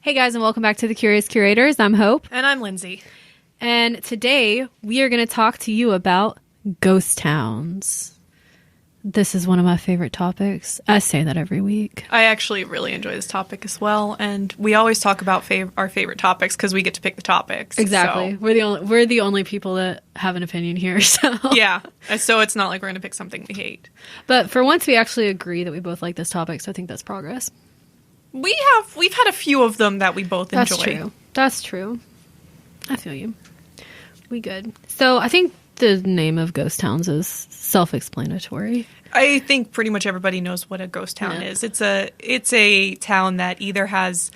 Hey guys, and welcome back to the Curious Curators. I'm Hope. And I'm Lindsay. And today we are going to talk to you about ghost towns. This is one of my favorite topics. I say that every week. I actually really enjoy this topic as well. And we always talk about our favorite topics because we get to pick the topics. Exactly. So. We're the only people that have an opinion here. So yeah. So it's not like we're going to pick something we hate. But for once, we actually agree that we both like this topic. So I think that's progress. We've had a few of them that we both enjoy. That's true. I feel you. We good. So I think the name of ghost towns is self-explanatory. I think pretty much everybody knows what a ghost town is. It's a town that either has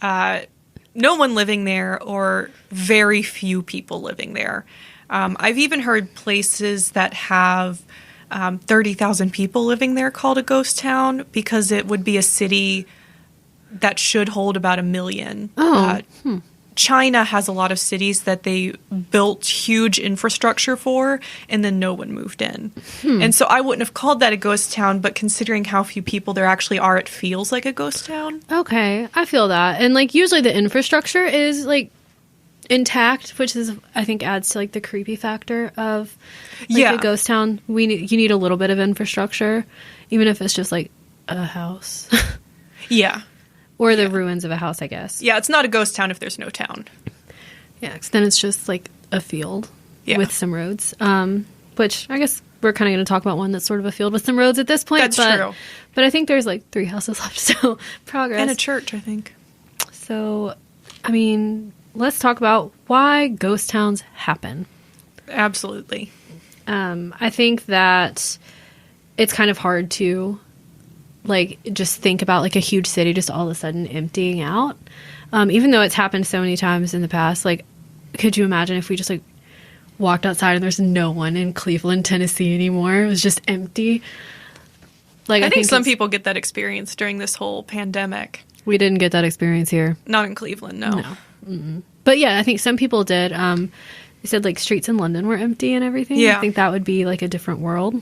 no one living there or very few people living there. I've even heard places that have 30,000 people living there called a ghost town because it would be a city that should hold about 1 million. China has a lot of cities that they built huge infrastructure for, and then no one moved in. And so I wouldn't have called that a ghost town, but considering how few people there actually are, it feels like a ghost town. Okay, I feel that. And like usually the infrastructure is like intact, which is I think adds to like the creepy factor of a ghost town. You need a little bit of infrastructure, even if it's just like a house. Yeah. Or the ruins of a house, I guess. Yeah, it's not a ghost town if there's no town. Yeah, because then it's just like a field with some roads. Which I guess we're kind of going to talk about one that's sort of a field with some roads at this point. That's true. But I think there's like 3 houses left, so progress. And a church, I think. So, I mean, let's talk about why ghost towns happen. Absolutely. I think that it's kind of hard to like just think about like a huge city just all of a sudden emptying out, even though it's happened so many times in the past. Like, could you imagine if we just like walked outside and there's no one in Cleveland, Tennessee anymore? It was just empty. Like, I think some people get that experience during this whole pandemic. We didn't get that experience here. Not in Cleveland, no. Mm-mm. But yeah, I think some people did. They said like streets in London were empty and everything. Yeah. I think that would be like a different world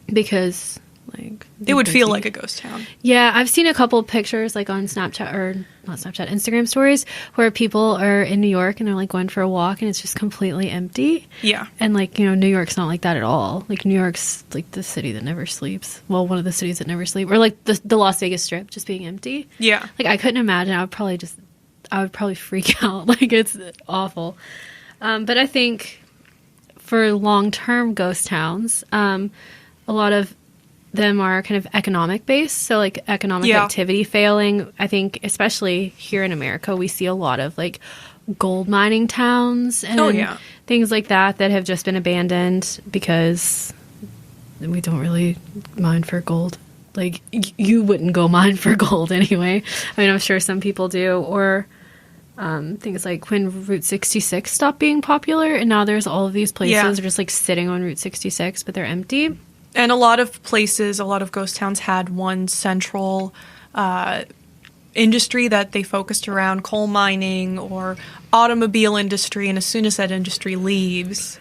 because like it would feel like a ghost town. Yeah, I've seen a couple of pictures like on Snapchat or not Snapchat, Instagram stories where people are in New York and they're like going for a walk and it's just completely empty. Yeah. And like, you know, New York's not like that at all. Like New York's like the city that never sleeps. Well, one of the cities that never sleep. Or like the Las Vegas Strip just being empty. Yeah. Like I couldn't imagine. I would probably freak out. Like it's awful. But I think for long-term ghost towns, a lot of them are kind of economic based. So like economic activity failing. I think especially here in America, we see a lot of like gold mining towns and things like that have just been abandoned because we don't really mine for gold. Like you wouldn't go mine for gold anyway. I mean, I'm sure some people do. Or things like when Route 66 stopped being popular and now there's all of these places just like sitting on Route 66, but they're empty. And a lot of places, a lot of ghost towns had one central industry that they focused around, coal mining or automobile industry. And as soon as that industry leaves,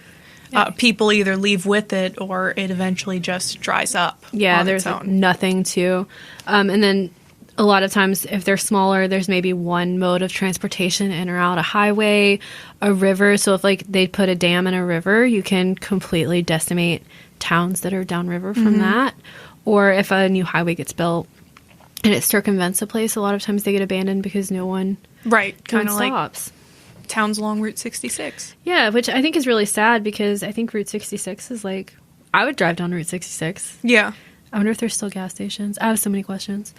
people either leave with it or it eventually just dries up. Yeah, there's like nothing to. And then a lot of times if they're smaller, there's maybe one mode of transportation in or out, a highway, a river. So if like they put a dam in a river, you can completely decimate towns that are downriver from that. Or if a new highway gets built and it circumvents a place, a lot of times they get abandoned because no one kind of stops. Like towns along Route 66. Yeah, which I think is really sad because I think Route 66 is like, I would drive down Route 66. Yeah. I wonder if there's still gas stations. I have so many questions.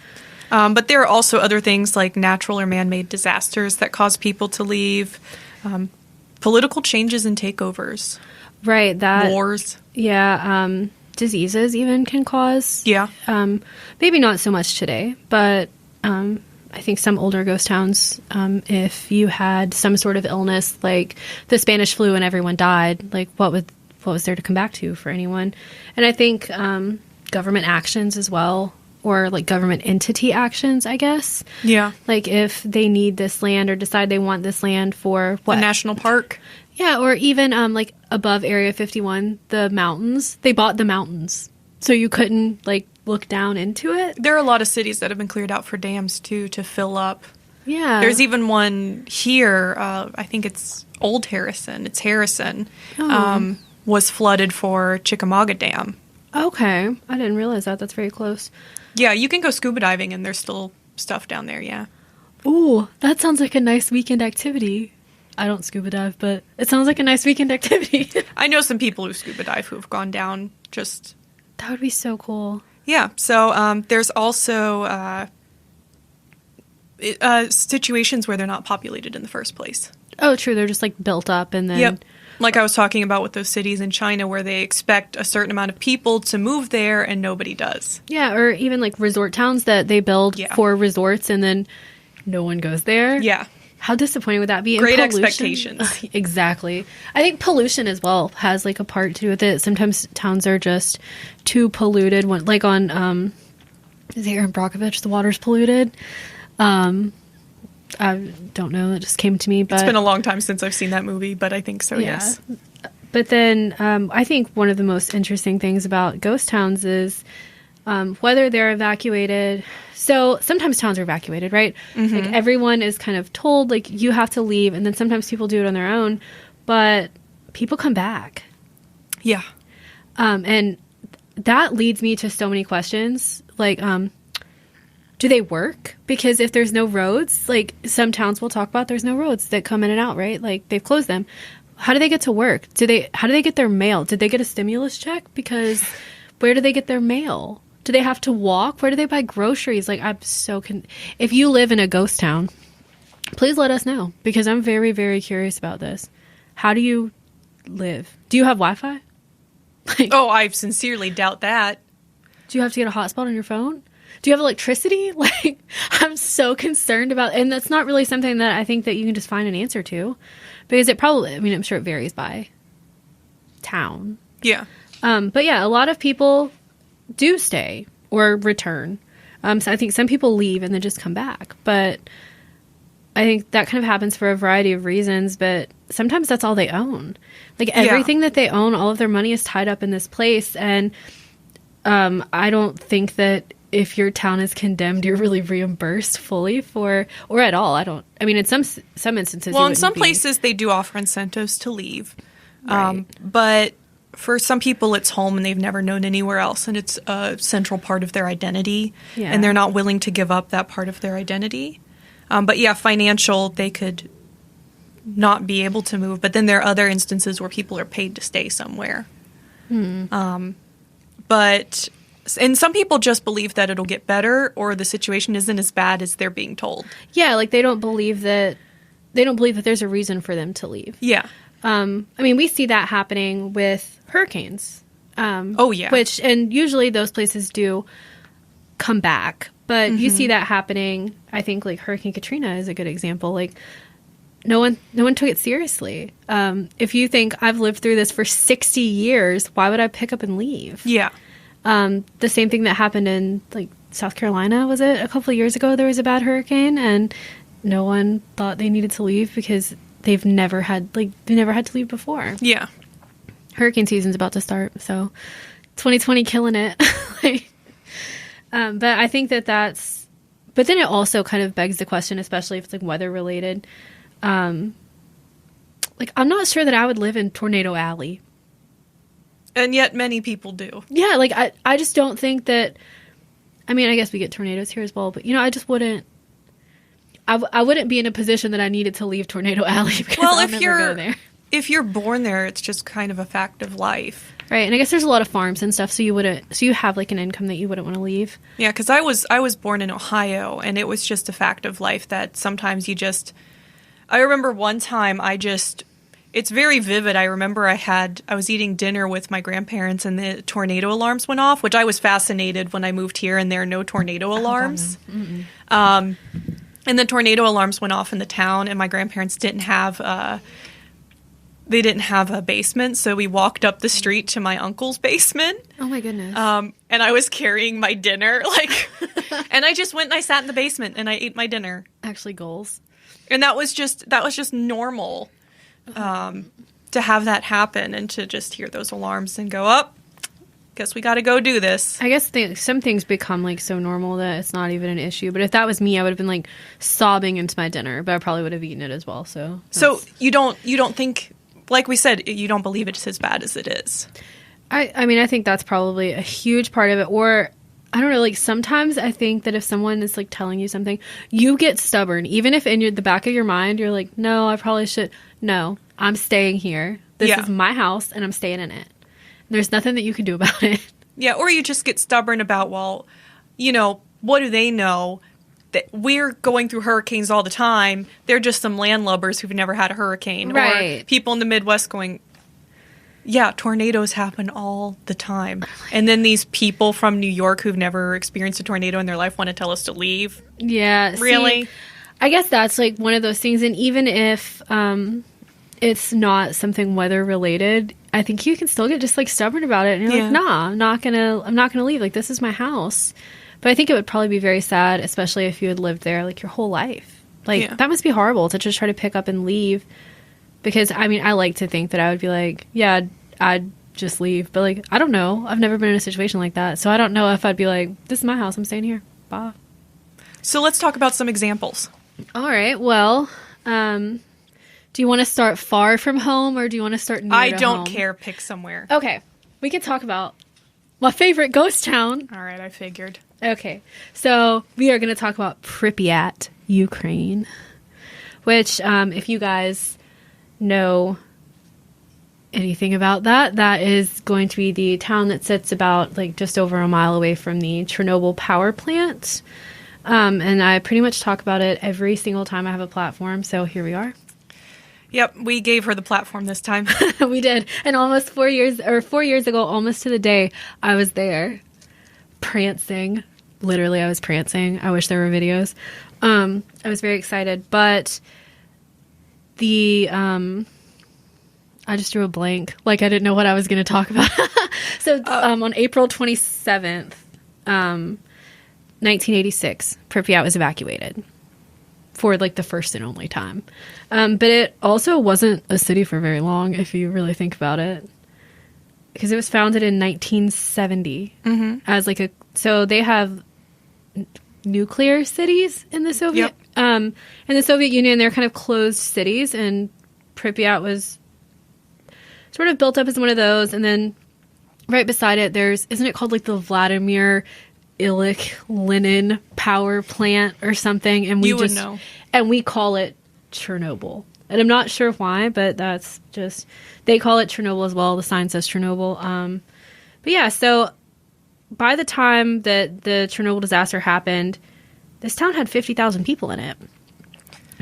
But there are also other things like natural or man-made disasters that cause people to leave. Political changes and takeovers. Right. Wars. Yeah. Diseases even can cause. Yeah. Maybe not so much today, but I think some older ghost towns, if you had some sort of illness like the Spanish flu and everyone died, like what was there to come back to for anyone? And I think government actions as well, or like government entity actions, I guess. Yeah. Like if they need this land or decide they want this land for what? A national park. Yeah, or even like above Area 51, the mountains. They bought the mountains. So you couldn't like look down into it. There are a lot of cities that have been cleared out for dams too to fill up Yeah. There's even one here, I think it's Old Harrison. It's Harrison. Was flooded for Chickamauga Dam. Okay. I didn't realize that. That's very close. Yeah, you can go scuba diving, and there's still stuff down there, yeah. Ooh, that sounds like a nice weekend activity. I don't scuba dive, but it sounds like a nice weekend activity. I know some people who scuba dive who have gone down just... That would be so cool. Yeah, so there's also situations where they're not populated in the first place. Oh, true. They're just like built up and then... Yep. Like I was talking about with those cities in China where they expect a certain amount of people to move there and nobody does. Yeah, or even like resort towns that they build for resorts and then no one goes there. Yeah. How disappointing would that be? Great expectations. Exactly. I think pollution as well has like a part to do with it. Sometimes towns are just too polluted. When, like on, is it Aaron Brockovich, the water's polluted? I don't know. It just came to me. But it's been a long time since I've seen that movie, but I think so, yes. But then I think one of the most interesting things about ghost towns is whether they're evacuated. So sometimes towns are evacuated, right? Mm-hmm. Like everyone is kind of told, like, you have to leave. And then sometimes people do it on their own. But people come back. Yeah. And that leads me to so many questions. Like, do they work? Because if there's no roads, like some towns will talk about, there's no roads that come in and out, right? Like they've closed them. How do they get to work? How do they get their mail? Did they get a stimulus check? Because where do they get their mail? Do they have to walk? Where do they buy groceries? Like I'm so if you live in a ghost town, please let us know because I'm very, very curious about this. How do you live? Do you have Wi-Fi? Oh, I sincerely doubt that. Do you have to get a hotspot on your phone? Do you have electricity? Like, I'm so concerned about, and that's not really something that I think that you can just find an answer to, because it probably, I mean, I'm sure it varies by town. Yeah. But yeah, a lot of people do stay or return. So I think some people leave and then just come back, but I think that kind of happens for a variety of reasons, but sometimes that's all they own. Like everything that they own, all of their money is tied up in this place. And I don't think that if your town is condemned, you're really reimbursed fully for, or at all. I mean, in some instances. Well, in some places they do offer incentives to leave. Right. But for some people it's home and they've never known anywhere else and it's a central part of their identity and they're not willing to give up that part of their identity. But yeah, financial, they could not be able to move. But then there are other instances where people are paid to stay somewhere. But... And some people just believe that it'll get better or the situation isn't as bad as they're being told. Yeah, like they don't believe that there's a reason for them to leave. Yeah. I mean, we see that happening with hurricanes. Oh, yeah. And usually those places do come back. But you see that happening, I think, like Hurricane Katrina is a good example. Like, no one took it seriously. If you think, I've lived through this for 60 years, why would I pick up and leave? Yeah. The same thing that happened in like South Carolina, was it a couple of years ago? There was a bad hurricane and no one thought they needed to leave because they never had to leave before. Yeah. Hurricane season's about to start. So 2020 killing it. But I think but then it also kind of begs the question, especially if it's like weather related. Like I'm not sure that I would live in Tornado Alley. And yet many people do. Yeah, like I just don't think that. I mean, I guess we get tornadoes here as well, but I just wouldn't. I wouldn't be in a position that I needed to leave Tornado Alley because I'll never go there. If you're born there, it's just kind of a fact of life, right? And I guess there's a lot of farms and stuff, so you have like an income that you wouldn't want to leave. Yeah, because I was born in Ohio, and it was just a fact of life that sometimes you just. I remember one time it's very vivid. I remember I was eating dinner with my grandparents and the tornado alarms went off, which I was fascinated when I moved here and there are no tornado alarms. And the tornado alarms went off in the town and my grandparents didn't have a basement. So we walked up the street to my uncle's basement. Oh my goodness. And I was carrying my dinner and I just went and I sat in the basement and I ate my dinner. Actually goals. And that was just normal. To have that happen and to just hear those alarms and go up, guess we got to go do this. I guess some things become like so normal that it's not even an issue. But if that was me, I would have been like sobbing into my dinner, but I probably would have eaten it as well. So you don't think, like we said, you don't believe it's as bad as it is. I mean, I think that's probably a huge part of it. Or I don't know, like sometimes I think that if someone is like telling you something, you get stubborn. Even if in the back of your mind, you're like, no, I probably should. No, I'm staying here. This is my house and I'm staying in it. There's nothing that you can do about it. Yeah, or you just get stubborn about, well, what do they know? That we're going through hurricanes all the time. They're just some landlubbers who've never had a hurricane. Right. Or people in the Midwest going, yeah, tornadoes happen all the time. And then these people from New York who've never experienced a tornado in their life want to tell us to leave. Yeah. Really? See, I guess that's like one of those things. And even if it's not something weather related, I think you can still get just like stubborn about it. And you're like, nah, I'm not gonna leave. Like, this is my house. But I think it would probably be very sad, especially if you had lived there like your whole life. Like, that must be horrible to just try to pick up and leave. Because, I mean, I like to think that I would be like, yeah, I'd just leave. But, like, I don't know. I've never been in a situation like that. So I don't know if I'd be like, this is my house. I'm staying here. Bye. So let's talk about some examples. All right. Well, do you want to start far from home or do you want to start near I to don't home? care. Pick somewhere. Okay. We can talk about my favorite ghost town. All right. I figured. Okay. So we are going to talk about Pripyat, Ukraine, which, if you guys know anything about that is going to be the town that sits about like just over a mile away from the Chernobyl power plant. And I pretty much talk about it every single time I have a platform. So here we are. Yep, we gave her the platform this time. We did. And almost 4 years ago, almost to the day, I was there prancing. Literally, I was prancing. I wish there were videos. I was very excited, but I just drew a blank. Like, I didn't know what I was going to talk about. So, on April 27th, 1986, Pripyat was evacuated for, like, the first and only time. But it also wasn't a city for very long, if you really think about it. Because it was founded in 1970 as, like, so they have nuclear cities in the Soviet... in the Soviet Union, they're kind of closed cities, and Pripyat was sort of built up as one of those. And then right beside it, isn't it called like the Vladimir Ilyich Lenin power plant or something? And you would know. And we call it Chernobyl. And I'm not sure why, but that's just, they call it Chernobyl as well. The sign says Chernobyl. But yeah, so by the time that the Chernobyl disaster happened, this town had 50,000 people in it.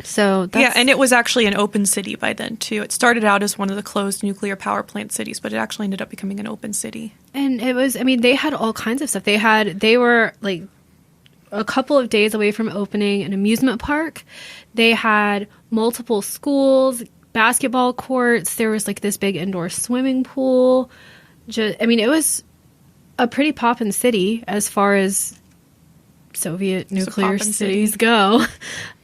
So that's... Yeah, and it was actually an open city by then, too. It started out as one of the closed nuclear power plant cities, but it actually ended up becoming an open city. And it was, I mean, they had all kinds of stuff. They were, like, a couple of days away from opening an amusement park. They had multiple schools, basketball courts. There was, like, this big indoor swimming pool. It was a pretty poppin' city as far as Soviet nuclear cities go.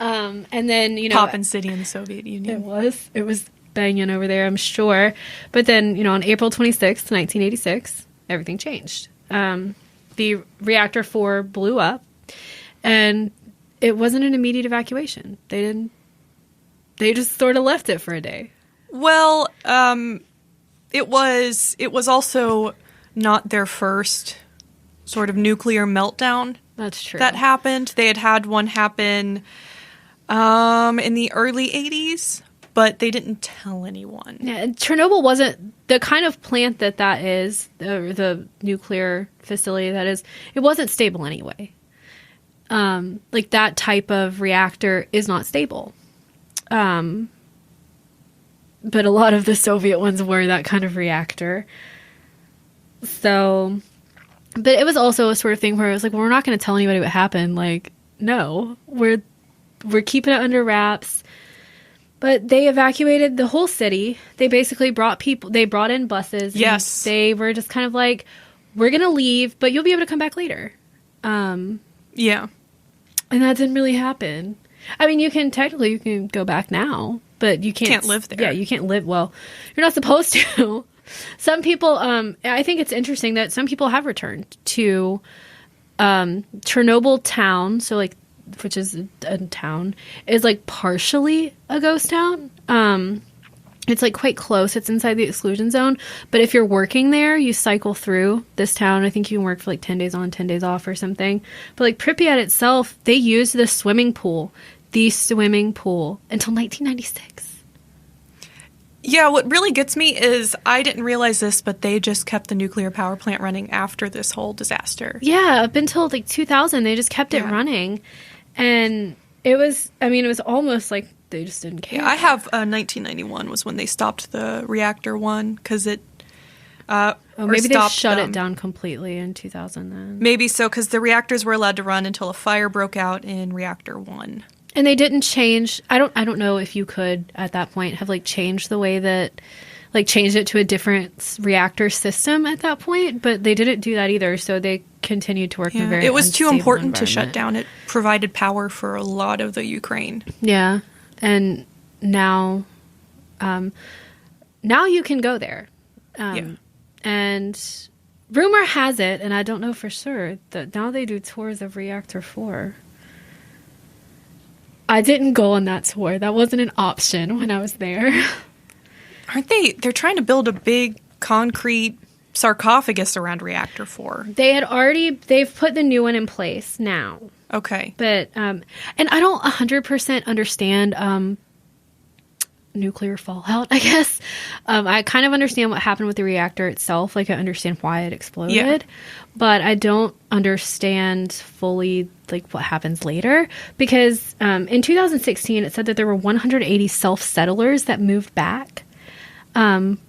And then, Poppin' city in the Soviet Union. It was banging over there, I'm sure. But then, on April 26th, 1986, everything changed. The Reactor 4 blew up, and it wasn't an immediate evacuation. They just sort of left it for a day. Well, it was also not their first sort of nuclear meltdown. That's true. That happened. They had one happen in the early 80s, but they didn't tell anyone. Yeah, and Chernobyl wasn't the kind of plant that is, the nuclear facility that is, it wasn't stable anyway. Like, that type of reactor is not stable. But a lot of the Soviet ones were that kind of reactor. So... But it was also a sort of thing where it was like, well, we're not going to tell anybody what happened. Like, no, we're keeping it under wraps. But they evacuated the whole city. They basically brought in buses. Yes. They were just kind of like, we're going to leave, but you'll be able to come back later. Yeah. And that didn't really happen. I mean, you can go back now, but you can't live there. Yeah, you can't live. Well, you're not supposed to. Some people, I think it's interesting that some people have returned to Chernobyl town. So like, which is a town, is like partially a ghost town. It's like quite close. It's inside the exclusion zone. But if you're working there, you cycle through this town. I think you can work for like 10 days on, 10 days off or something. But like Pripyat itself, they used the swimming pool until 1996. Yeah, what really gets me is I didn't realize this, but they just kept the nuclear power plant running after this whole disaster. Yeah, up until like 2000, they just kept it running. And it was almost like they just didn't care. Yeah, I have 1991 was when they stopped the reactor one because it. Maybe they shut it down completely in 2000 then. Maybe so, because the reactors were allowed to run until a fire broke out in reactor 1. And they didn't change. I don't know if you could at that point have like changed the way that, like changed it to a different reactor system at that point, but they didn't do that either. So they continued to work in a very it was too important to shut environment. down. It provided power for a lot of the Ukraine. Yeah, and now you can go there. And rumor has it, and I don't know for sure, that now they do tours of Reactor 4. I didn't go on that tour. That wasn't an option when I was there. Aren't they? They're trying to build a big concrete sarcophagus around Reactor 4. They've put the new one in place now. Okay. But, and I don't 100% understand nuclear fallout, I guess. I kind of understand what happened with the reactor itself. Like, I understand why it exploded. Yeah. But I don't understand fully, like, what happens later. Because in 2016, it said that there were 180 self-settlers that moved back.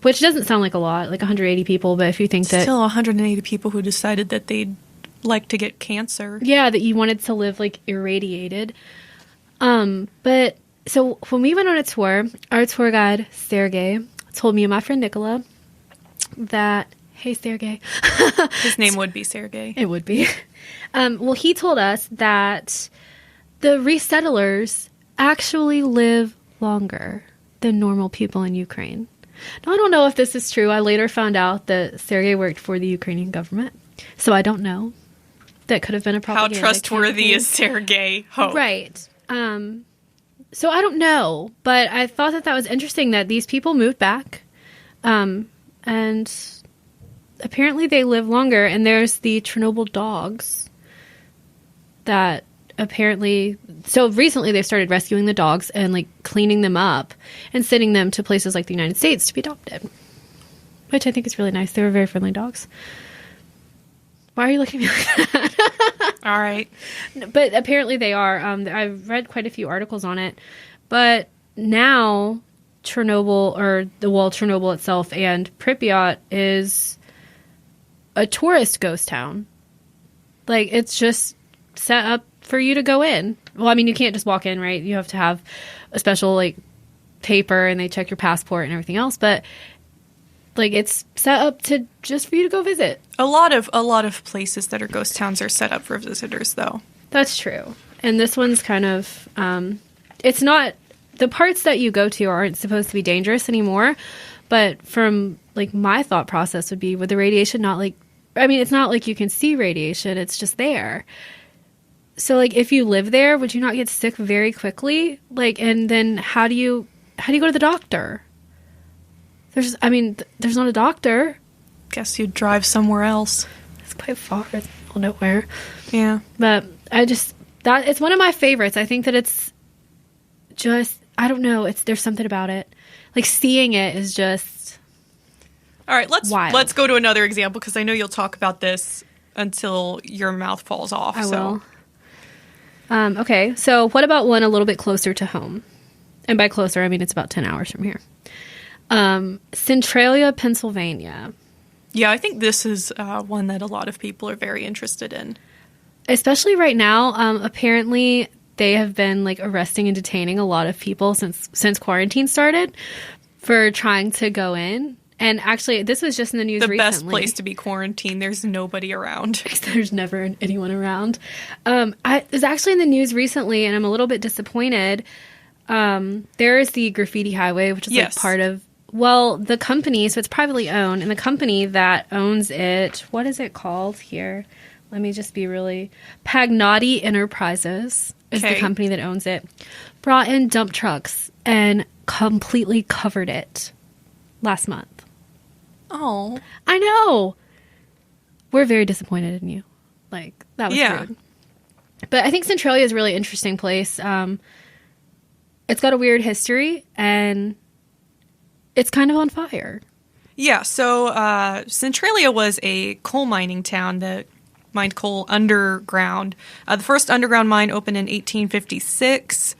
Which doesn't sound like a lot, like 180 people. But if you think that... Still 180 people who decided that they'd like to get cancer. Yeah, that you wanted to live, like, irradiated. But... So when we went on a tour, our tour guide, Sergey, told me and my friend Nicola that, hey, Sergey. His name would be Sergey. It would be. Well, he told us that the resettlers actually live longer than normal people in Ukraine. Now, I don't know if this is true. I later found out that Sergey worked for the Ukrainian government. So I don't know. That could have been a propaganda How trustworthy campaign. is Sergey? Oh. Right. So I don't know, but I thought that was interesting that these people moved back, and apparently they live longer. And there's the Chernobyl dogs that apparently, so recently they started rescuing the dogs and like cleaning them up and sending them to places like the United States to be adopted, which I think is really nice. They were very friendly dogs. Why are you looking at me like that? All right. But apparently they are. I've read quite a few articles on it. But now Chernobyl itself and Pripyat is a tourist ghost town. Like, it's just set up for you to go in. Well, I mean, you can't just walk in, right? You have to have a special, like, paper, and they check your passport and everything else. But... like, it's set up to just for you to go visit. A lot of places that are ghost towns are set up for visitors, though. That's true. And this one's kind of, it's not, the parts that you go to aren't supposed to be dangerous anymore. But from, like, my thought process would be, with the radiation not, like, I mean, it's not like you can see radiation. It's just there. So, like, if you live there, would you not get sick very quickly? Like, and then how do you go to the doctor? There's not a doctor. Guess you'd drive somewhere else. It's quite far. It's all nowhere. Yeah. But it's one of my favorites. I think that it's just, I don't know. There's something about it. Like, seeing it is just all right. wild. Let's go to another example, because I know you'll talk about this until your mouth falls off. I will. Okay. So what about one a little bit closer to home? And by closer, I mean it's about 10 hours from here. Centralia, Pennsylvania. Yeah, I think this is one that a lot of people are very interested in. Especially right now. Apparently, they have been like arresting and detaining a lot of people since quarantine started for trying to go in. And actually, this was just in the news recently. The best place to be quarantined. There's nobody around. There's never anyone around. It was actually in the news recently, and I'm a little bit disappointed. There is the graffiti highway, which is like part of Well, the company, so it's privately owned, and the company that owns it, what is it called here? Let me just be really... Pagnotti Enterprises is the company that owns it. Brought in dump trucks and completely covered it last month. Oh. I know! We're very disappointed in you. Like, that was rude. But I think Centralia is a really interesting place. It's got a weird history, and it's kind of on fire. Yeah, so Centralia was a coal mining town that mined coal underground. The first underground mine opened in 1856.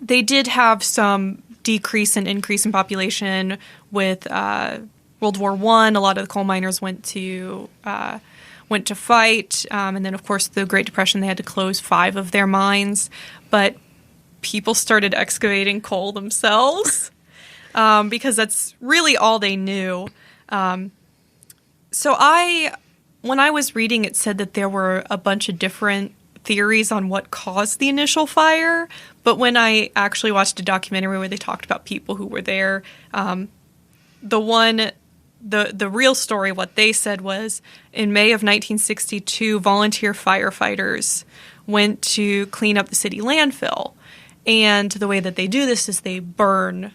They did have some decrease and increase in population with World War I. A lot of the coal miners went to fight, and then of course the Great Depression. They had to close 5 of their mines, but people started excavating coal themselves because that's really all they knew. When I was reading, it said that there were a bunch of different theories on what caused the initial fire, but when I actually watched a documentary where they talked about people who were there, the real story, what they said was, in May of 1962, volunteer firefighters went to clean up the city landfill, and the way that they do this is they burn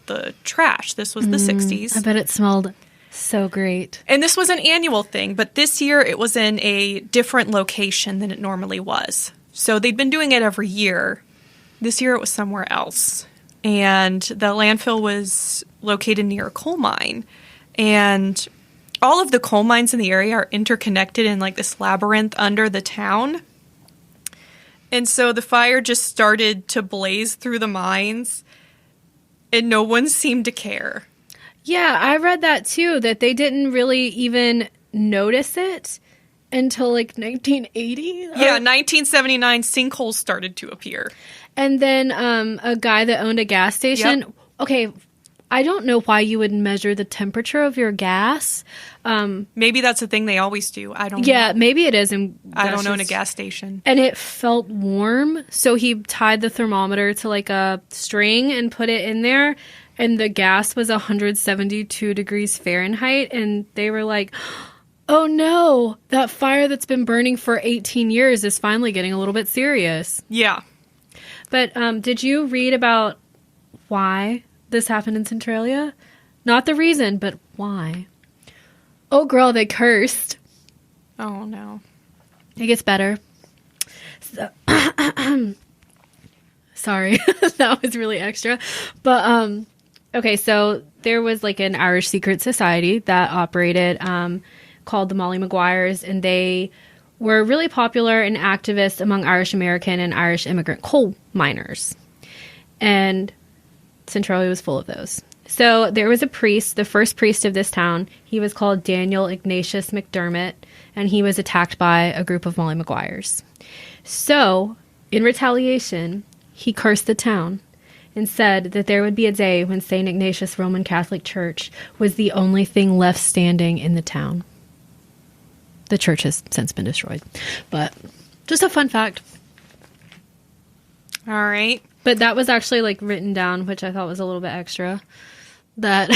the trash. This was the 60s. I bet it smelled so great. And this was an annual thing, but this year it was in a different location than it normally was. So they'd been doing it every year. This year it was somewhere else. And the landfill was located near a coal mine. And all of the coal mines in the area are interconnected in like this labyrinth under the town. And so the fire just started to blaze through the mines, and no one seemed to care. Yeah, I read that too, that they didn't really even notice it until like 1980. Yeah, 1979, sinkholes started to appear. And then a guy that owned a gas station. Yep. Okay, I don't know why you would measure the temperature of your gas. Maybe that's a thing they always do. I don't know. Yeah, maybe it is. I don't own a gas station. And it felt warm, so he tied the thermometer to like a string and put it in there. And the gas was 172 degrees Fahrenheit. And they were like, oh no, that fire that's been burning for 18 years is finally getting a little bit serious. Yeah. But did you read about why this happened in Centralia? Not the reason, but why? Oh girl, they cursed. Oh no. It gets better. So, sorry, that was really extra. But okay, so there was like an Irish secret society that operated called the Molly Maguires, and they were really popular and activists among Irish American and Irish immigrant coal miners. And Centralia was full of those. So there was a priest, the first priest of this town. He was called Daniel Ignatius McDermott, and he was attacked by a group of Molly Maguires. So, in retaliation, he cursed the town and said that there would be a day when St. Ignatius Roman Catholic Church was the only thing left standing in the town. The church has since been destroyed. But just a fun fact. All right. But that was actually like written down, which I thought was a little bit extra. That,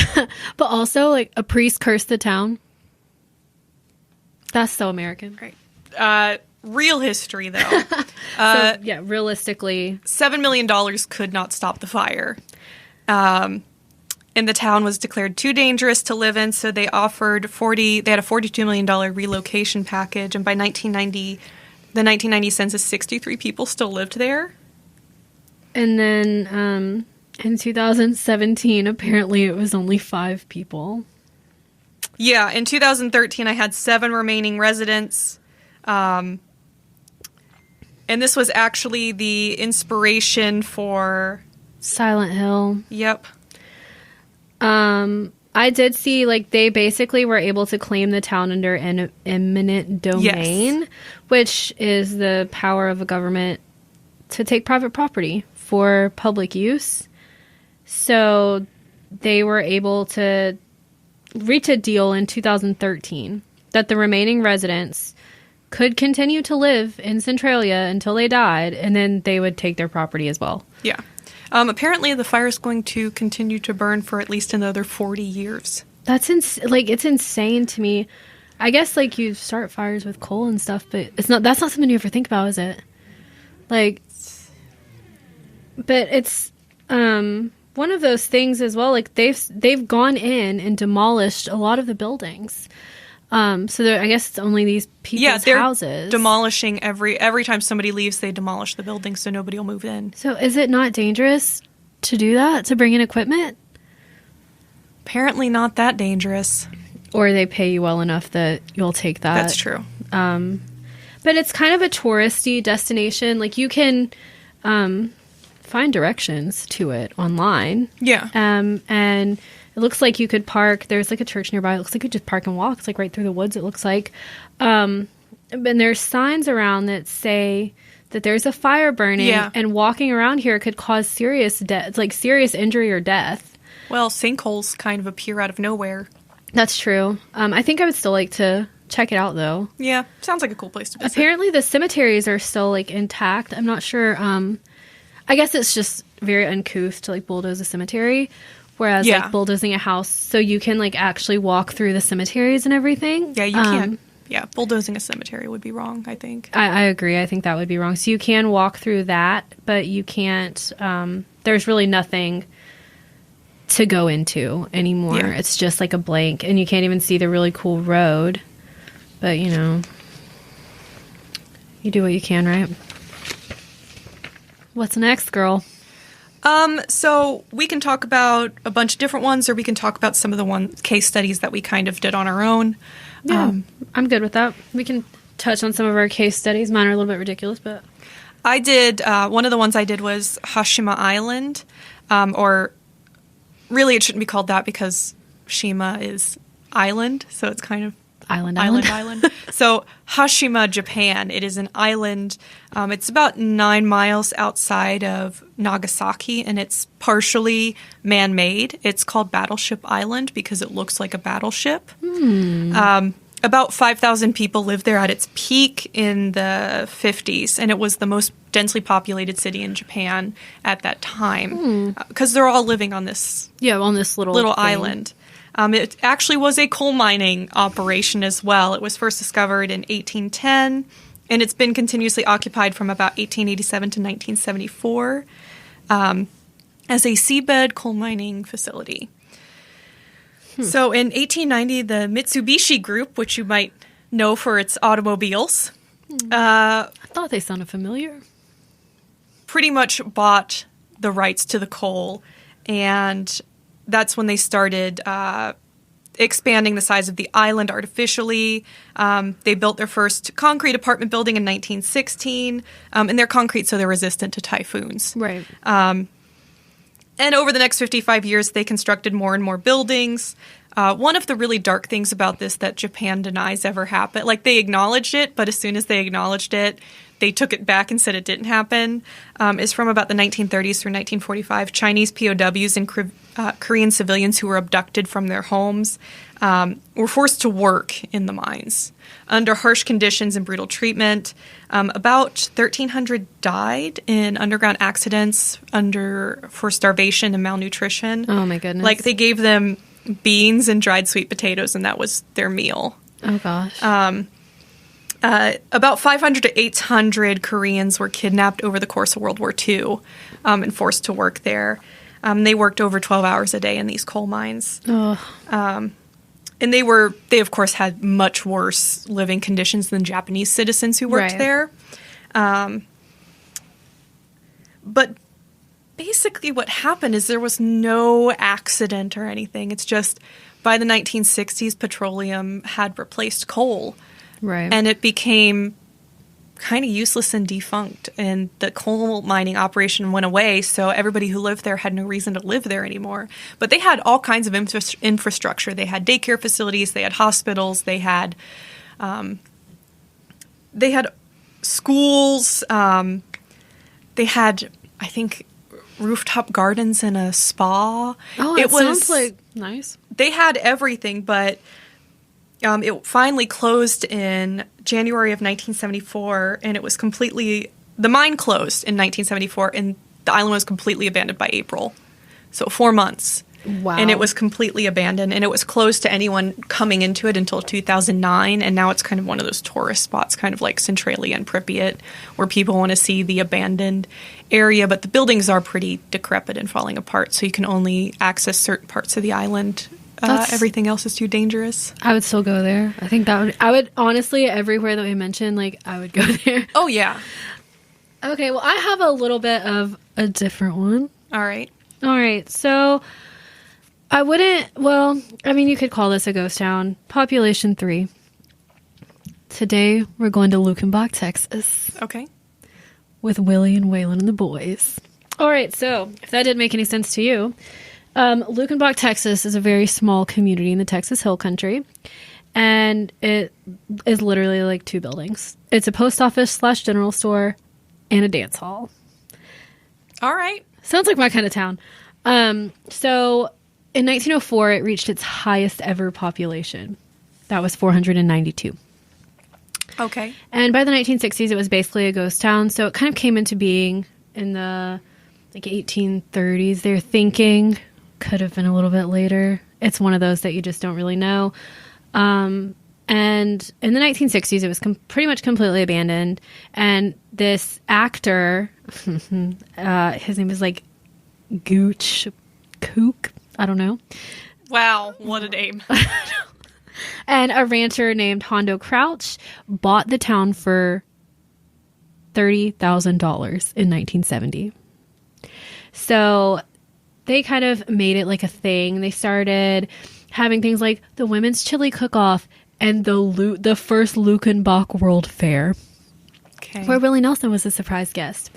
but also like a priest cursed the town. That's so American. Right. Real history though. So, yeah, realistically, $7 million could not stop the fire. And the town was declared too dangerous to live in, so they offered they had a $42 million relocation package, and by the 1990 census, 63 people still lived there. And then in 2017, apparently it was only 5 people. Yeah, in 2013, I had 7 remaining residents. And this was actually the inspiration for Silent Hill. Yep. I did see, like, they basically were able to claim the town under an eminent domain, yes, which is the power of a government to take private property for public use. So they were able to reach a deal in 2013 that the remaining residents could continue to live in Centralia until they died, and then they would take their property as well. Yeah. Apparently, the fire is going to continue to burn for at least another 40 years. That's it's insane to me. I guess like you start fires with coal and stuff, but that's not something you ever think about, is it? Like, but it's one of those things as well. Like they've gone in and demolished a lot of the buildings. So I guess it's only these people's houses. Demolishing every time somebody leaves, they demolish the building so nobody will move in. So is it not dangerous to do that, to bring in equipment? Apparently not that dangerous. Or they pay you well enough that you'll take that. That's true. But it's kind of a touristy destination. Like you can find directions to it online. Yeah. And it looks like you could park. There's like a church nearby. It looks like you could just park and walk. It's like right through the woods, it looks like. And there's signs around that say that there's a fire burning, and walking around here could cause serious serious injury or death. Well, sinkholes kind of appear out of nowhere. That's true. I think I would still like to check it out, though. Yeah, sounds like a cool place to visit. Apparently, the cemeteries are still like intact. I'm not sure. I guess it's just very uncouth to like bulldoze a cemetery. Whereas, like, bulldozing a house, so you can, like, actually walk through the cemeteries and everything. Yeah, you can't. Yeah, bulldozing a cemetery would be wrong, I think. I agree. I think that would be wrong. So you can walk through that, but you can't, there's really nothing to go into anymore. Yeah. It's just, like, a blank, and you can't even see the really cool road. But, you know, you do what you can, right? What's next, girl? So we can talk about a bunch of different ones, or we can talk about some of the case studies that we kind of did on our own. Yeah, I'm good with that. We can touch on some of our case studies. Mine are a little bit ridiculous, but I did, one of the ones I did was Hashima Island, or really it shouldn't be called that because Shima is island, so it's kind of Island. So Hashima, Japan. It is an island. It's about 9 miles outside of Nagasaki, and it's partially man-made. It's called Battleship Island because it looks like a battleship. About 5,000 people lived there at its peak in the 50s, and it was the most densely populated city in Japan at that time because they're all living on this little island. It actually was a coal mining operation as well. It was first discovered in 1810, and it's been continuously occupied from about 1887 to 1974 as a seabed coal mining facility. So in 1890, the Mitsubishi Group, which you might know for its automobiles, I thought they sounded familiar. Pretty much bought the rights to the coal, and that's when they started expanding the size of the island artificially. They built their first concrete apartment building in 1916, and they're concrete, so they're resistant to typhoons. Right. And over the next 55 years, they constructed more and more buildings. One of the really dark things about this that Japan denies ever happened, like they acknowledged it, but as soon as they acknowledged it, they took it back and said it didn't happen, is from about the 1930s through 1945. Chinese POWs and Korean civilians who were abducted from their homes were forced to work in the mines under harsh conditions and brutal treatment. About 1,300 died in underground accidents for starvation and malnutrition. Oh, my goodness. Like, they gave them beans and dried sweet potatoes, and that was their meal. Oh, gosh. About 500 to 800 Koreans were kidnapped over the course of World War II and forced to work there. They worked over 12 hours a day in these coal mines. And they of course had much worse living conditions than Japanese citizens who worked there. But basically what happened is there was no accident or anything. It's just by the 1960s, petroleum had replaced coal. Right. And it became kind of useless and defunct, and the coal mining operation went away, so everybody who lived there had no reason to live there anymore. But they had all kinds of infrastructure. They had daycare facilities, they had hospitals, they had schools, they had, I think, rooftop gardens and a spa. Oh, it sounds like nice. They had everything, but it finally closed in January of 1974, and it was the mine closed in 1974, and the island was completely abandoned by April. So 4 months. Wow. And it was completely abandoned, and it was closed to anyone coming into it until 2009, and now it's kind of one of those tourist spots, kind of like Centralia and Pripyat, where people want to see the abandoned area, but the buildings are pretty decrepit and falling apart, so you can only access certain parts of the island. Everything else is too dangerous. I would still go there. I think I would honestly, everywhere that we mentioned, like, I would go there. Oh, yeah. Okay, well, I have a little bit of a different one. All right, so you could call this a ghost town. Population 3. Today, we're going to Luckenbach, Texas. Okay. With Willie and Waylon and the boys. All right, so if that didn't make any sense to you, Luckenbach, Texas is a very small community in the Texas Hill Country, and it is literally like 2 buildings. It's a post office / general store and a dance hall. All right. Sounds like my kind of town. So in 1904, it reached its highest ever population. That was 492. Okay. And by the 1960s, it was basically a ghost town. So it kind of came into being in the 1830s. They're thinking could have been a little bit later. It's one of those that you just don't really know. And in the 1960s, it was pretty much completely abandoned. And this actor, his name is like Gooch Kook. I don't know. Wow, what a name. And a rancher named Hondo Crouch bought the town for $30,000 in 1970. So they kind of made it like a thing. They started having things like the Women's Chili Cook-Off and the first Luckenbach World Fair. Okay. Where Willie Nelson was a surprise guest.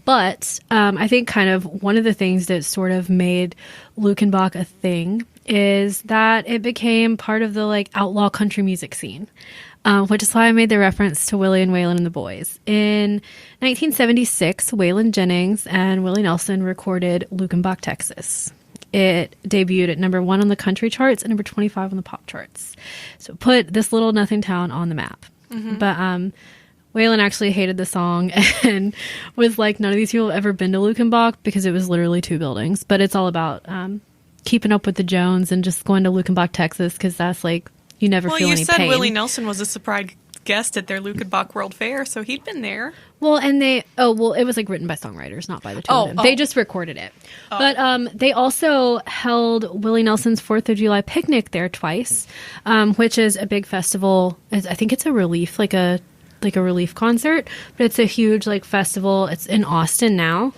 But I think kind of one of the things that sort of made Luckenbach a thing is that it became part of the like outlaw country music scene, which is why I made the reference to Willie and Waylon and the boys. In 1976, Waylon Jennings and Willie Nelson recorded Luckenbach, Texas. It debuted at number 1 on the country charts and number 25 on the pop charts. So it put this little nothing town on the map. Mm-hmm. But Waylon actually hated the song and was like, none of these people have ever been to Luckenbach because it was literally 2 buildings. But it's all about keeping up with the Jones and just going to Luckenbach, Texas, because that's like, you never feel any pain. Well, you said Willie Nelson was a surprise guest at their Luckenbach World Fair, so he'd been there. Well, and it was like written by songwriters, not by the two of them. They just recorded it. Oh. But they also held Willie Nelson's 4th of July picnic there twice, which is a big festival. I think it's a relief, like a relief concert, but it's a huge like festival. It's in Austin now.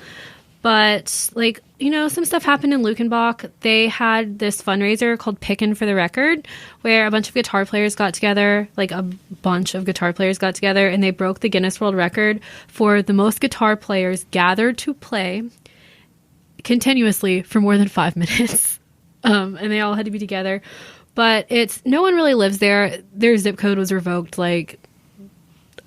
But, like, you know, some stuff happened in Luckenbach. They had this fundraiser called Pickin' for the Record, where a bunch of guitar players got together, and they broke the Guinness World Record for the most guitar players gathered to play continuously for more than 5 minutes. And they all had to be together. But no one really lives there. Their zip code was revoked,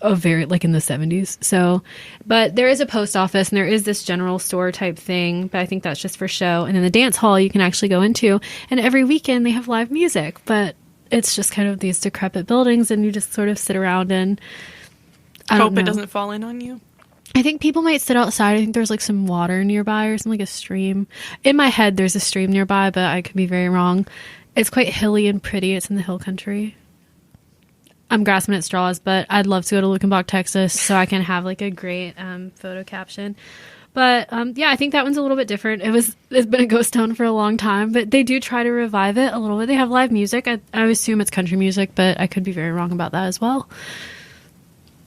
in the 70s. So, but there is a post office and there is this general store type thing, but I think that's just for show. And then the dance hall you can actually go into, and every weekend they have live music, but it's just kind of these decrepit buildings and you just sort of sit around and hope it doesn't fall in on you. I think people might sit outside. I think there's like some water nearby or something, like a stream. In my head, there's a stream nearby, but I could be very wrong. It's quite hilly and pretty. It's in the hill country. I'm grasping at straws, but I'd love to go to Luckenbach, Texas, so I can have like a great photo caption. But yeah, I think that one's a little bit different. It's been a ghost town for a long time, but they do try to revive it a little bit. They have live music. I assume it's country music, but I could be very wrong about that as well.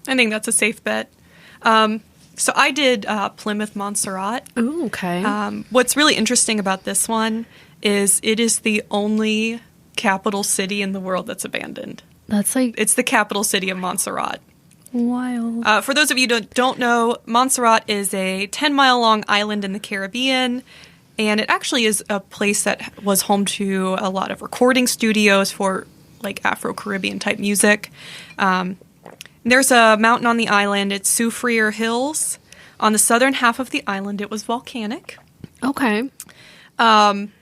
I think that's a safe bet. So I did Plymouth Montserrat. Ooh, okay. What's really interesting about this one is it is the only capital city in the world that's abandoned. It's the capital city of Montserrat. Wild. For those of you who don't know, Montserrat is a 10-mile-long island in the Caribbean, and it actually is a place that was home to a lot of recording studios for like Afro-Caribbean type music. There's a mountain on the island. It's Soufriere Hills. On the southern half of the island, it was volcanic. Okay. And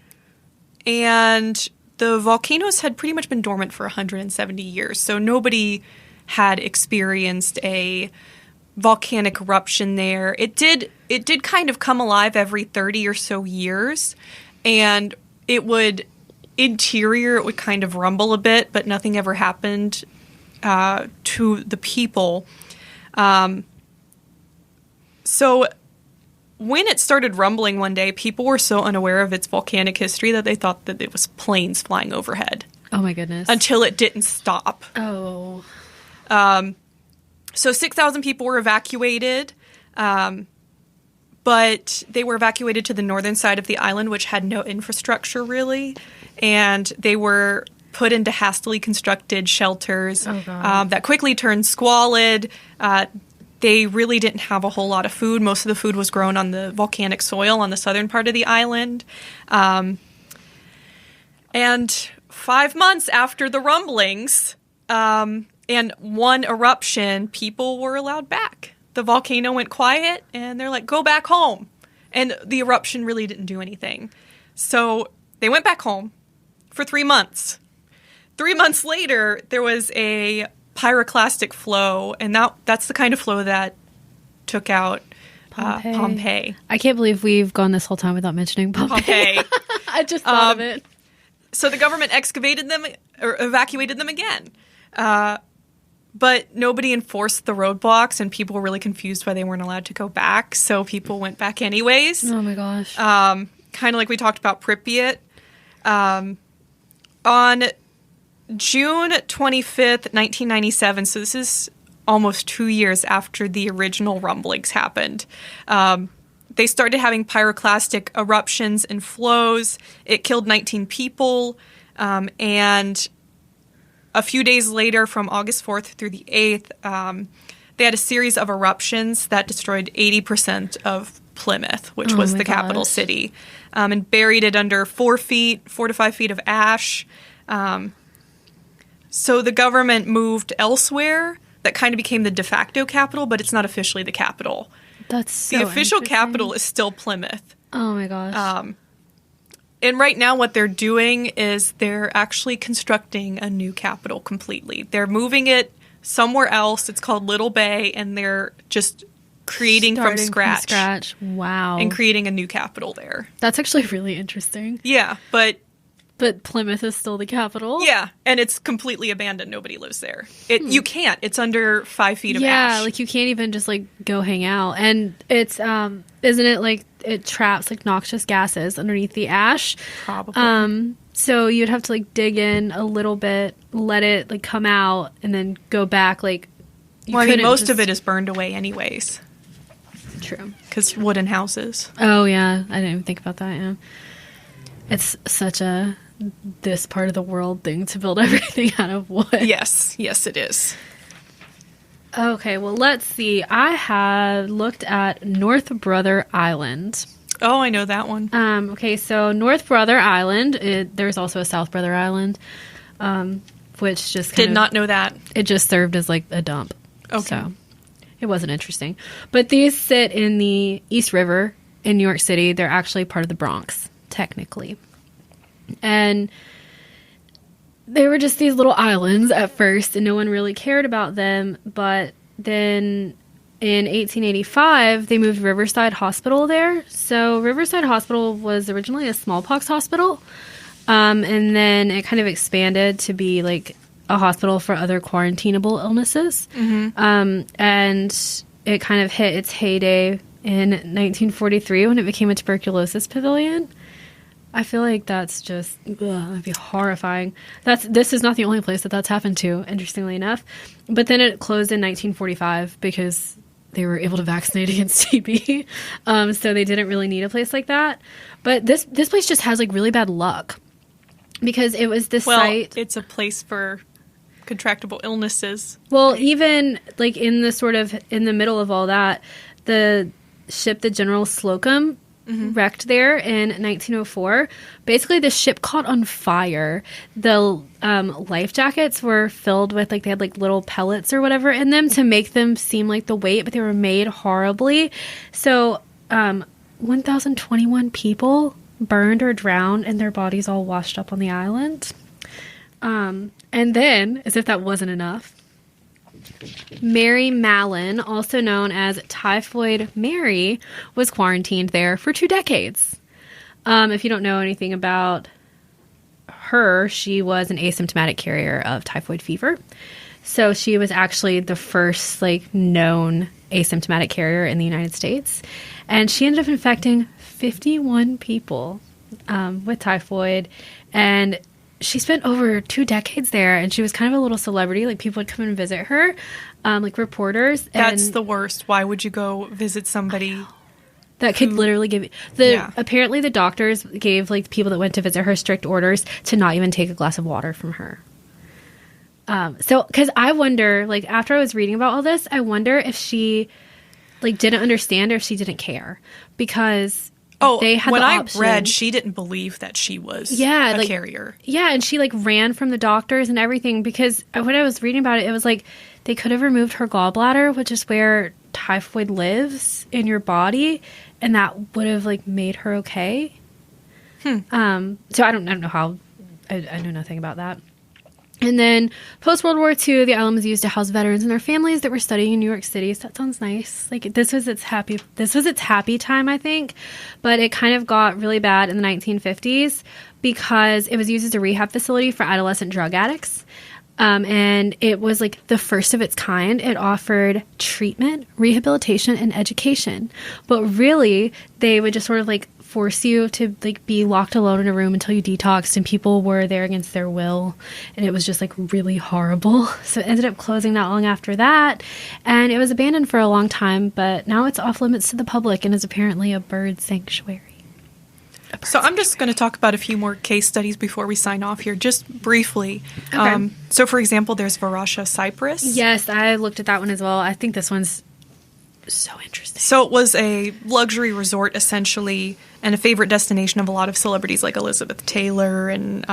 the volcanoes had pretty much been dormant for 170 years, so nobody had experienced a volcanic eruption there. It did kind of come alive every 30 or so years, and it would kind of rumble a bit, but nothing ever happened to the people. So when it started rumbling one day, people were so unaware of its volcanic history that they thought that it was planes flying overhead. Oh my goodness. Until it didn't stop. Oh. So 6,000 people were evacuated, but they were evacuated to the northern side of the island, which had no infrastructure really, and they were put into hastily constructed shelters that quickly turned squalid. They really didn't have a whole lot of food. Most of the food was grown on the volcanic soil on the southern part of the island. And 5 months after the rumblings and one eruption, people were allowed back. The volcano went quiet, and they're like, go back home. And the eruption really didn't do anything. So they went back home for 3 months. 3 months later, there was a pyroclastic flow, and that's the kind of flow that took out Pompeii. I can't believe we've gone this whole time without mentioning Pompeii. I just thought of it. So the government excavated them or evacuated them again. But nobody enforced the roadblocks, and people were really confused why they weren't allowed to go back. So people went back anyways. Oh my gosh. Kind of like we talked about Pripyat. On June 25th, 1997, so this is almost 2 years after the original rumblings happened, they started having pyroclastic eruptions and flows. It killed 19 people, and a few days later, from August 4th through the 8th, they had a series of eruptions that destroyed 80% of Plymouth, which was the capital city, and buried it under 4 to 5 feet of ash. So the government moved elsewhere. That kind of became the de facto capital, but it's not officially the capital. That's so the official capital is still Plymouth. Oh my gosh. And right now what they're doing is they're actually constructing a new capital completely. They're moving it somewhere else. It's called Little Bay, and they're just creating from scratch. Wow. And creating a new capital there. That's actually really interesting. Yeah, but Plymouth is still the capital? Yeah, and it's completely abandoned. Nobody lives there. You can't. It's under 5 feet of ash. Yeah, like you can't even just like go hang out. And it's, isn't it like it traps like noxious gases underneath the ash? Probably. So you'd have to like dig in a little bit, let it like come out, and then go back. Like, most of it is burned away anyways. True. Because wooden houses. Oh, yeah. I didn't even think about that, yeah. It's such a this part of the world thing to build everything out of wood. Yes, it is. Okay, well, let's see. I have looked at North Brother Island. Oh, I know that one. Okay, so North Brother Island, there's also a South Brother Island, which just did not know that. It just served as like a dump. Okay. So it wasn't interesting. But these sit in the East River in New York City. They're actually part of the Bronx, technically. And they were just these little islands at first, and no one really cared about them. But then in 1885, they moved Riverside Hospital there. So Riverside Hospital was originally a smallpox hospital, and then it kind of expanded to be like a hospital for other quarantinable illnesses. Mm-hmm. And it kind of hit its heyday in 1943 when it became a tuberculosis pavilion. I feel like that's just, that'd be horrifying. This is not the only place that's happened to, interestingly enough. But then it closed in 1945 because they were able to vaccinate against TB. So they didn't really need a place like that. But this place just has like really bad luck because it was this site. It's a place for contractable illnesses. Well, even like in the middle of all that, the ship, the General Slocum, wrecked there in 1904. Basically, the ship caught on fire. The life jackets were filled with, like, they had, like, little pellets or whatever in them to make them seem like the weight, but they were made horribly. So, 1,021 people burned or drowned, and their bodies all washed up on the island. And then, as if that wasn't enough, Mary Mallon, also known as Typhoid Mary, was quarantined there for 2 decades. If you don't know anything about her, she was an asymptomatic carrier of typhoid fever. So she was actually the first known asymptomatic carrier in the United States. And she ended up infecting 51 people with typhoid. And she spent over 2 decades there, and she was kind of a little celebrity. People would come and visit her, reporters. That's the worst. Why would you go visit somebody that could literally give you... Apparently the doctors gave people that went to visit her strict orders to not even take a glass of water from her. Because I wonder, after I was reading about all this, I wonder if she didn't understand or if she didn't care, because they had when the I option. read, she didn't believe that she was a carrier. Yeah, and she ran from the doctors and everything, because when I was reading about it, it was they could have removed her gallbladder, which is where typhoid lives in your body, and that would have made her okay. So I don't know how. I know nothing about that. And then post-World War II, the island was used to house veterans and their families that were studying in New York City. So that sounds nice. This was its happy time, I think. But it kind of got really bad in the 1950s because it was used as a rehab facility for adolescent drug addicts. And it was the first of its kind. It offered treatment, rehabilitation, and education. But really, they would just sort of force you to be locked alone in a room until you detoxed, and people were there against their will, and it was just really horrible. So it ended up closing not long after that, and it was abandoned for a long time, but now it's off limits to the public and is apparently a bird sanctuary. So I'm just going to talk about a few more case studies before we sign off here, just briefly. Okay. So for example, there's Varasha, Cyprus. Yes, I looked at that one as well. I think this one's so interesting. So it was a luxury resort, essentially, and a favorite destination of a lot of celebrities like Elizabeth Taylor and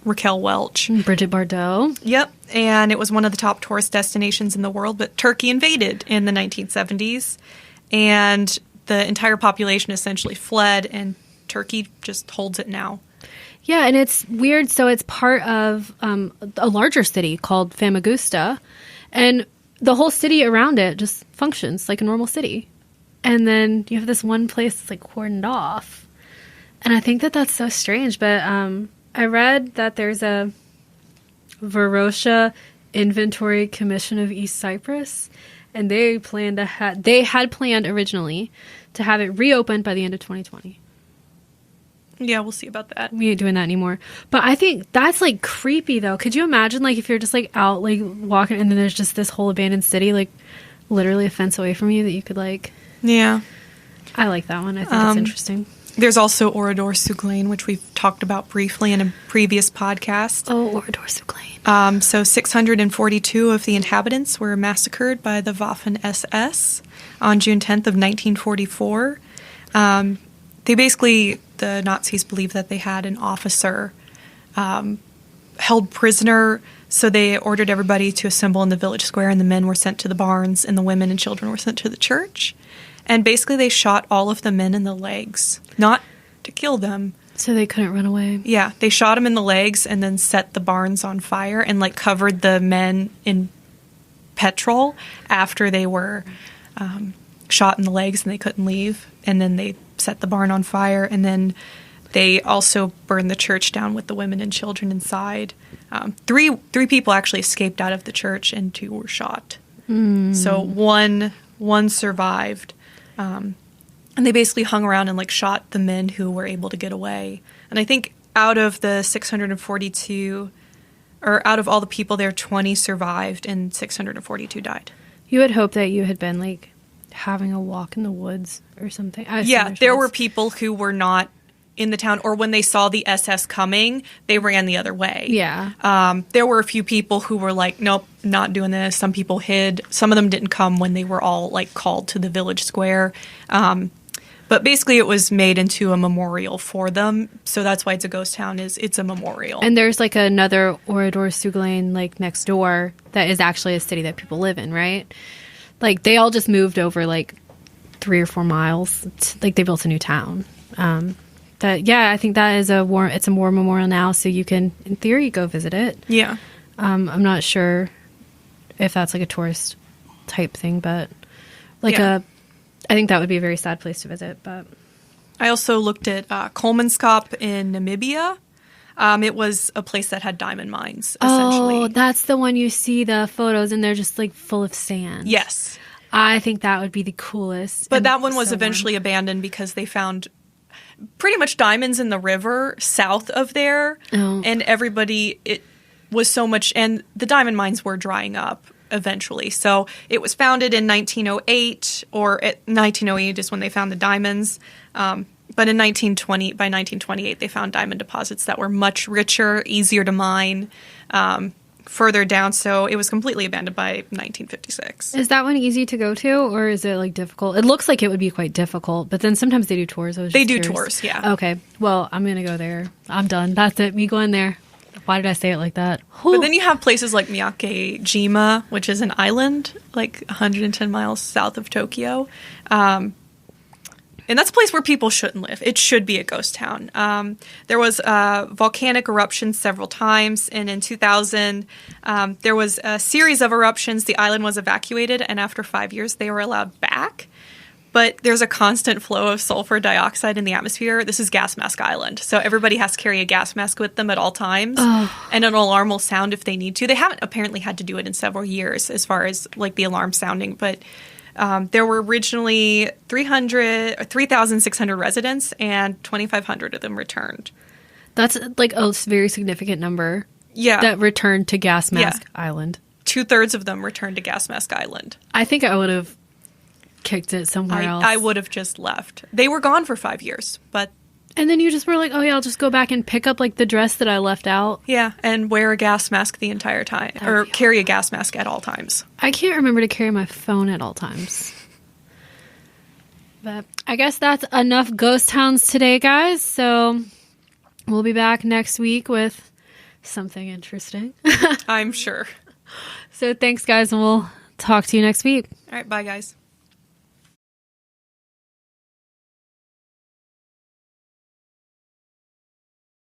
Raquel Welch. Bridget Bardot. Yep. And it was one of the top tourist destinations in the world, but Turkey invaded in the 1970s, and the entire population essentially fled, and Turkey just holds it now. Yeah, and it's weird. So it's part of a larger city called Famagusta, and the whole city around it just functions like a normal city. And then you have this one place that's cordoned off. And I think that that's so strange. But I read that there's a Varosha Inventory Commission of East Cyprus. And they had planned originally to have it reopened by the end of 2020. Yeah, we'll see about that. We ain't doing that anymore. But I think that's creepy though. Could you imagine if you're just out walking and then there's just this whole abandoned city literally a fence away from you that you could Yeah. I like that one. I think it's interesting. There's also OradoursurGlane, which we've talked about briefly in a previous podcast. Oh, OradoursurGlane. So 642 of the inhabitants were massacred by the Waffen-SS on June 10th of 1944. The Nazis believed that they had an officer held prisoner, so they ordered everybody to assemble in the village square, and the men were sent to the barns, and the women and children were sent to the church. And basically they shot all of the men in the legs, not to kill them. So they couldn't run away. Yeah, they shot them in the legs and then set the barns on fire and covered the men in petrol after they were shot in the legs and they couldn't leave. And then they set the barn on fire, and then they also burned the church down with the women and children inside. Three people actually escaped out of the church, and 2 were shot. So one survived, and they basically hung around and shot the men who were able to get away. And I think out of the 642, or out of all the people there, 20 survived, and 642 died. You would hope that you had been having a walk in the woods or something. Yeah, there were people who were not in the town, or when they saw the SS coming, they ran the other way. Yeah. There were a few people who were nope, not doing this. Some people hid. Some of them didn't come when they were all called to the village square. But basically it was made into a memorial for them. So that's why it's a ghost town, it's a memorial. And there's another OradoursurGlane next door that is actually a city that people live in, right? They all just moved over 3 or 4 miles. They built a new town. I think that is it's a war memorial now, so you can, in theory, go visit it. Yeah. I'm not sure if that's like a tourist type thing, but like Yeah. I think that would be a very sad place to visit. But I also looked at Colemanskop in Namibia. It was a place that had diamond mines, essentially. oh, that's the one you see the photos and they're just like full of sand. Yes. I think that would be the coolest. But and that one was so eventually abandoned because they found pretty much diamonds in the river south of there. Oh. And it was so much, and the diamond mines were drying up eventually. So it was founded in 1908, or at 1908 is when they found the diamonds. But by 1928, they found diamond deposits that were much richer, easier to mine, further down. So it was completely abandoned by 1956. Is that one easy to go to, or is it like difficult? It looks like it would be quite difficult, but then sometimes they do tours. They do tours, yeah. Okay, well, I'm gonna go there. I'm done. That's it. Me going there. Why did I say it like that? But then you have places like Miyake-jima, which is an island like 110 miles south of Tokyo. And that's a place where people shouldn't live. It should be a ghost town. There was volcanic eruptions several times, and in 2000, there was a series of eruptions. The island was evacuated, and after 5 years, they were allowed back. But there's a constant flow of sulfur dioxide in the atmosphere. This is Gas Mask Island, so everybody has to carry a gas mask with them at all times, and an alarm will sound if they need to. They haven't apparently had to do it in several years as far as like the alarm sounding, but there were originally 3,600 residents, and 2,500 of them returned. That's like a very significant number. Yeah. That returned to Gas Mask Island. 2/3 of them returned to Gas Mask Island. I think I would have kicked it somewhere else. I would have just left. They were gone for 5 years, but... And then you just were like, oh yeah, I'll just go back and pick up like the dress that I left out. Yeah, and wear a gas mask the entire time. Or carry a gas mask at all times. I can't remember to carry my phone at all times. But I guess that's enough ghost towns today, guys. So we'll be back next week with something interesting. I'm sure. So thanks, guys, and we'll talk to you next week. All right, bye, guys.